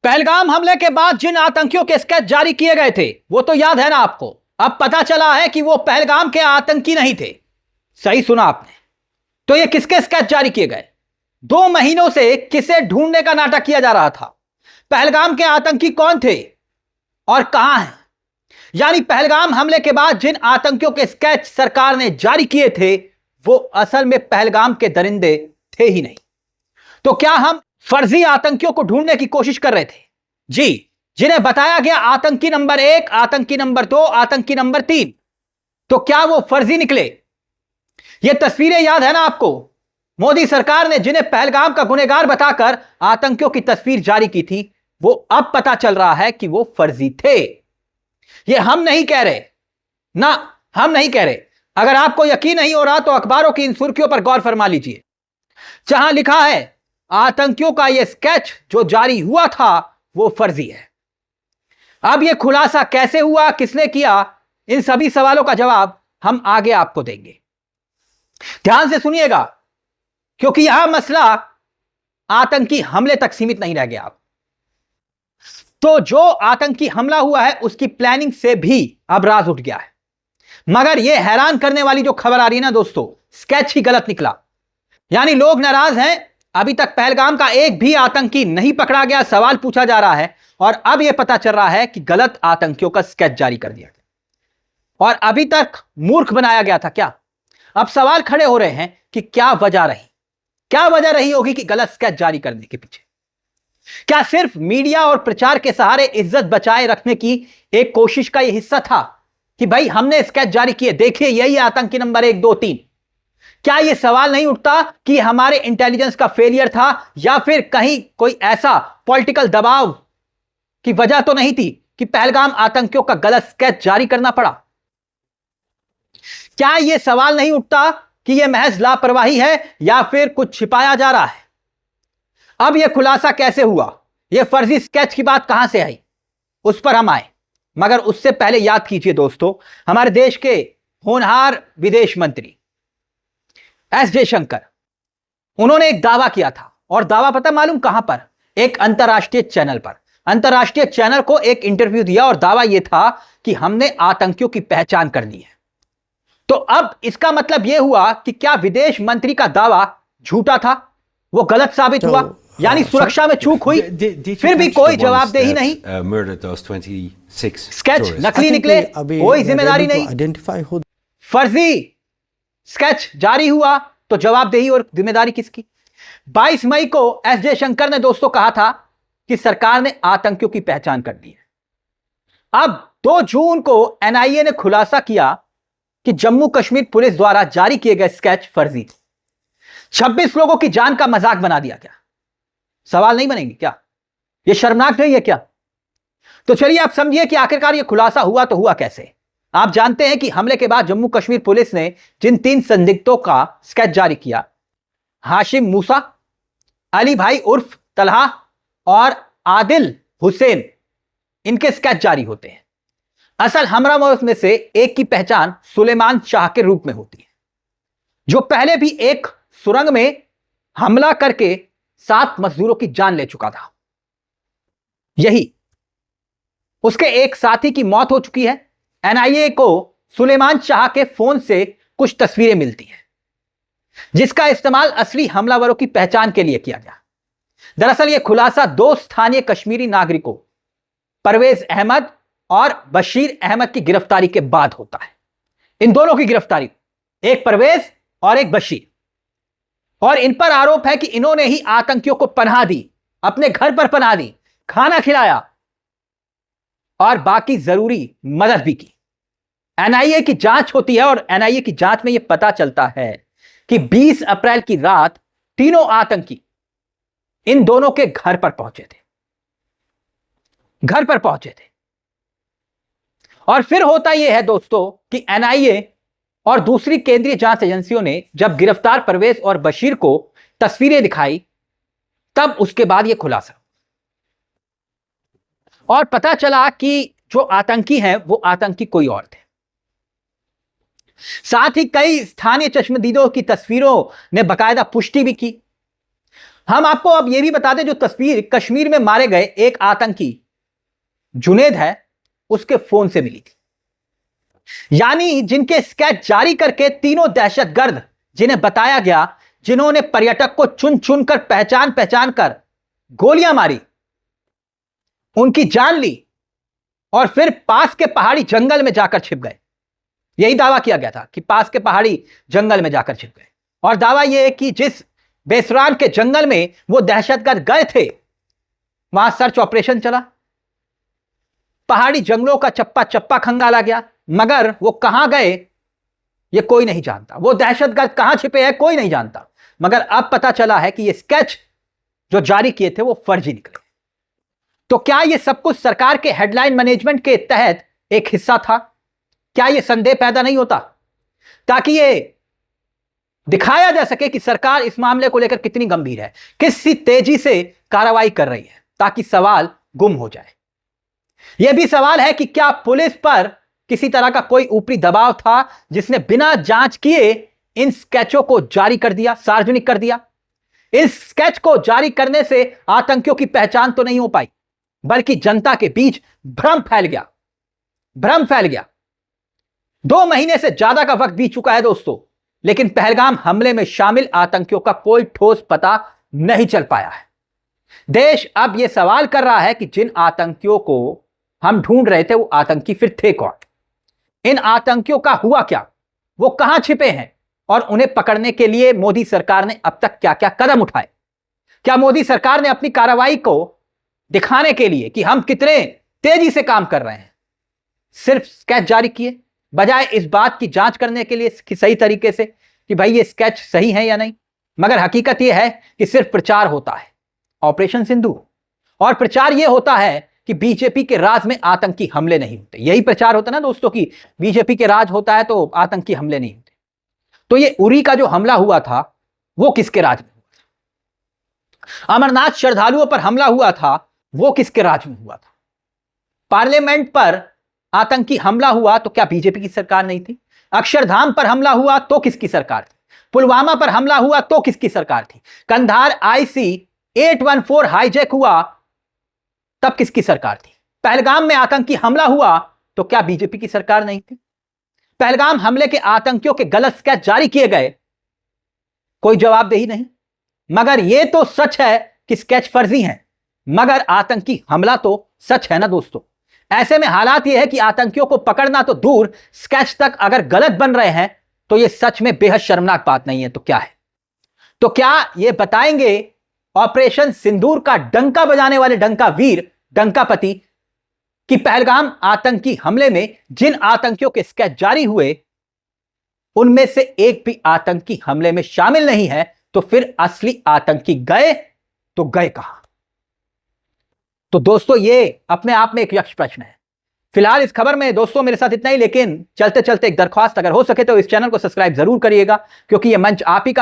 पहलगाम हमले के बाद जिन आतंकियों के स्केच जारी किए गए थे वो तो याद है ना आपको। अब पता चला है कि वो पहलगाम के आतंकी नहीं थे। सही सुना आपने। तो ये किसके स्केच जारी किए गए? 2 महीनों से किसे ढूंढने का नाटक किया जा रहा था। पहलगाम के आतंकी कौन थे और कहां हैं? यानी पहलगाम हमले के बाद जिन आतंकियों के स्केच सरकार ने जारी किए थे वो असल में पहलगाम के दरिंदे थे ही नहीं। तो क्या हम फर्जी आतंकियों को ढूंढने की कोशिश कर रहे थे? जी, जिन्हें बताया गया आतंकी नंबर 1, आतंकी नंबर 2, आतंकी नंबर 3, तो क्या वो फर्जी निकले? ये तस्वीरें याद है ना आपको? मोदी सरकार ने जिन्हें पहलगाम का गुनहगार बताकर आतंकियों की तस्वीर जारी की थी वो अब पता चल रहा है कि वो फर्जी थे। ये हम नहीं कह रहे ना, हम नहीं कह रहे। अगर आपको यकीन नहीं हो रहा तो अखबारों की इन सुर्खियों पर गौर फरमा लीजिए, जहां लिखा है आतंकियों का यह स्केच जो जारी हुआ था वो फर्जी है। अब यह खुलासा कैसे हुआ, किसने किया, इन सभी सवालों का जवाब हम आगे आपको देंगे। ध्यान से सुनिएगा, क्योंकि यह मसला आतंकी हमले तक सीमित नहीं रह गया। तो जो आतंकी हमला हुआ है उसकी प्लानिंग से भी अब राज उठ गया है। मगर यह हैरान करने वाली जो खबर आ रही है ना दोस्तों, स्केच ही गलत निकला। यानी लोग नाराज हैं। अभी तक पहलगाम का एक भी आतंकी नहीं पकड़ा गया, सवाल पूछा जा रहा है और अब यह पता चल रहा है कि गलत आतंकियों का स्केच जारी कर दिया गया और अभी तक मूर्ख बनाया गया था क्या? अब सवाल खड़े हो रहे हैं कि क्या वजह रही होगी कि गलत स्केच जारी करने के पीछे? क्या सिर्फ मीडिया और प्रचार के सहारे इज्जत बचाए रखने की एक कोशिश का यह हिस्सा था कि भाई हमने स्केच जारी किए, देखिए यही आतंकी नंबर 1, 2, 3? क्या यह सवाल नहीं उठता कि हमारे इंटेलिजेंस का फेलियर था या फिर कहीं कोई ऐसा पॉलिटिकल दबाव की वजह तो नहीं थी कि पहलगाम आतंकियों का गलत स्केच जारी करना पड़ा? क्या यह सवाल नहीं उठता कि यह महज लापरवाही है या फिर कुछ छिपाया जा रहा है? अब यह खुलासा कैसे हुआ, यह फर्जी स्केच की बात कहां से आई, उस पर हम आए। मगर उससे पहले याद कीजिए दोस्तों, हमारे देश के होनहार विदेश मंत्री एस जयशंकर, उन्होंने एक दावा किया था और दावा पता मालूम कहां पर? एक अंतरराष्ट्रीय चैनल पर। अंतरराष्ट्रीय चैनल को एक इंटरव्यू दिया और दावा यह था कि हमने आतंकियों की पहचान कर ली है। तो अब इसका मतलब यह हुआ कि क्या विदेश मंत्री का दावा झूठा था, वो गलत साबित हुआ, यानी सुरक्षा में चूक हुई? फिर भी कोई जवाबदेही नहीं, स्केच नकली निकले, कोई जिम्मेदारी नहीं। फर्जी स्केच जारी हुआ तो जवाबदेही और जिम्मेदारी किसकी? 22 मई को एस जयशंकर ने दोस्तों कहा था कि सरकार ने आतंकियों की पहचान कर ली है। अब 2 जून को एनआईए ने खुलासा किया कि जम्मू कश्मीर पुलिस द्वारा जारी किए गए स्केच फर्जी थे। 26 लोगों की जान का मजाक बना दिया गया। सवाल नहीं बनेंगे क्या? यह शर्मनाक नहीं है क्या? तो चलिए आप समझिए कि आखिरकार यह खुलासा हुआ तो हुआ कैसे। आप जानते हैं कि हमले के बाद जम्मू कश्मीर पुलिस ने जिन 3 संदिग्धों का स्केच जारी किया, हाशिम मूसा, अली भाई उर्फ तलहा और आदिल हुसैन, इनके स्केच जारी होते हैं। असल हमलावरों में से एक की पहचान सुलेमान शाह के रूप में होती है, जो पहले भी एक सुरंग में हमला करके 7 मजदूरों की जान ले चुका था। यही उसके एक साथी की मौत हो चुकी है। एनआईए को सुलेमान शाह के फोन से कुछ तस्वीरें मिलती हैं जिसका इस्तेमाल असली हमलावरों की पहचान के लिए किया गया। दरअसल यह खुलासा 2 स्थानीय कश्मीरी नागरिकों परवेज अहमद और बशीर अहमद की गिरफ्तारी के बाद होता है। इन दोनों की गिरफ्तारी, एक परवेज और एक बशीर, और इन पर आरोप है कि इन्होंने ही आतंकियों को पनाह दी, अपने घर पर पनाह दी, खाना खिलाया और बाकी जरूरी मदद भी की। एनआईए की जांच होती है और एनआईए की जांच में यह पता चलता है कि 20 अप्रैल की रात तीनों आतंकी इन दोनों के घर पर पहुंचे थे। और फिर होता यह है दोस्तों कि एनआईए और दूसरी केंद्रीय जांच एजेंसियों ने जब गिरफ्तार परवेज और बशीर को तस्वीरें दिखाई, तब उसके बाद यह खुलासा और पता चला कि जो आतंकी हैं वो आतंकी कोई और थे। साथ ही कई स्थानीय चश्मदीदों की तस्वीरों ने बाकायदा पुष्टि भी की। हम आपको अब यह भी बता दें, जो तस्वीर कश्मीर में मारे गए एक आतंकी जुनेद है उसके फोन से मिली थी। यानी जिनके स्केच जारी करके तीनों दहशतगर्द जिन्हें बताया गया, जिन्होंने पर्यटक को चुन चुन कर पहचान कर गोलियां मारी, उनकी जान ली और फिर पास के पहाड़ी जंगल में जाकर छिप गए। यही दावा किया गया था कि पास के पहाड़ी जंगल में जाकर छिप गए। और दावा यह है कि जिस बेसरान के जंगल में वो दहशतगर्द गए थे, वहां सर्च ऑपरेशन चला, पहाड़ी जंगलों का चप्पा चप्पा खंगाला गया, मगर वो कहां गए ये कोई नहीं जानता। वो दहशतगर्द कहां छिपे हैं कोई नहीं जानता। मगर अब पता चला है कि ये स्केच जो जारी किए थे वो फर्जी निकले। तो क्या ये सब कुछ सरकार के हेडलाइन मैनेजमेंट के तहत एक हिस्सा था? क्या ये संदेह पैदा नहीं होता, ताकि ये दिखाया जा सके कि सरकार इस मामले को लेकर कितनी गंभीर है, किस तेजी से कार्रवाई कर रही है, ताकि सवाल गुम हो जाए। यह भी सवाल है कि क्या पुलिस पर किसी तरह का कोई ऊपरी दबाव था जिसने बिना जांच किए इन स्केचों को जारी कर दिया, सार्वजनिक कर दिया। इस स्केच को जारी करने से आतंकियों की पहचान तो नहीं हो पाई, बल्कि जनता के बीच भ्रम फैल गया। 2 महीने से ज्यादा का वक्त बीत चुका है दोस्तों, लेकिन पहलगाम हमले में शामिल आतंकियों का कोई ठोस पता नहीं चल पाया है। देश अब यह सवाल कर रहा है कि जिन आतंकियों को हम ढूंढ रहे थे वो आतंकी फिर थे कौन? इन आतंकियों का हुआ क्या? वो कहां छिपे हैं? और उन्हें पकड़ने के लिए मोदी सरकार ने अब तक क्या क्या कदम उठाए? क्या मोदी सरकार ने अपनी कार्रवाई को दिखाने के लिए कि हम कितने तेजी से काम कर रहे हैं, सिर्फ स्केच जारी किए, बजाय इस बात की जांच करने के लिए कि सही तरीके से कि भाई ये स्केच सही है या नहीं? मगर हकीकत यह है कि सिर्फ प्रचार होता है, ऑपरेशन सिंदूर, और प्रचार यह होता है कि बीजेपी के राज में आतंकी हमले नहीं होते। यही प्रचार होता है ना दोस्तों कि बीजेपी के राज होता है तो आतंकी हमले नहीं होते। तो ये उरी का जो हमला हुआ था वो किसके राज में हुआ था? अमरनाथ श्रद्धालुओं पर हमला हुआ था, वो किसके राज में हुआ था? पार्लियामेंट पर आतंकी हमला हुआ तो क्या बीजेपी की सरकार नहीं थी? अक्षरधाम पर हमला हुआ तो किसकी सरकार थी? पुलवामा पर हमला हुआ तो किसकी सरकार थी? कंधार IC-814 हाईजैक हुआ तब किसकी सरकार थी? पहलगाम में आतंकी हमला हुआ तो क्या बीजेपी की सरकार नहीं थी? पहलगाम हमले के आतंकियों के गलत स्केच जारी किए गए, कोई जवाबदेही नहीं। मगर यह तो सच है कि स्केच फर्जी हैं, मगर आतंकी हमला तो सच है ना दोस्तों। ऐसे में हालात यह है कि आतंकियों को पकड़ना तो दूर, स्केच तक अगर गलत बन रहे हैं तो यह सच में बेहद शर्मनाक बात नहीं है तो क्या है? तो क्या यह बताएंगे ऑपरेशन सिंदूर का डंका बजाने वाले डंकावीर, डंकापति, कि पहलगाम आतंकी हमले में जिन आतंकियों के स्केच जारी हुए उनमें से एक भी आतंकी हमले में शामिल नहीं है, तो फिर असली आतंकी गए तो गए कहां? तो दोस्तों ये अपने आप में एक यक्ष प्रश्न है। फिलहाल इस खबर में दोस्तों मेरे साथ इतना ही, लेकिन चलते चलते एक दरख्वास्त, अगर हो सके तो इस चैनल को सब्सक्राइब जरूर करिएगा, क्योंकि यह मंच आप ही का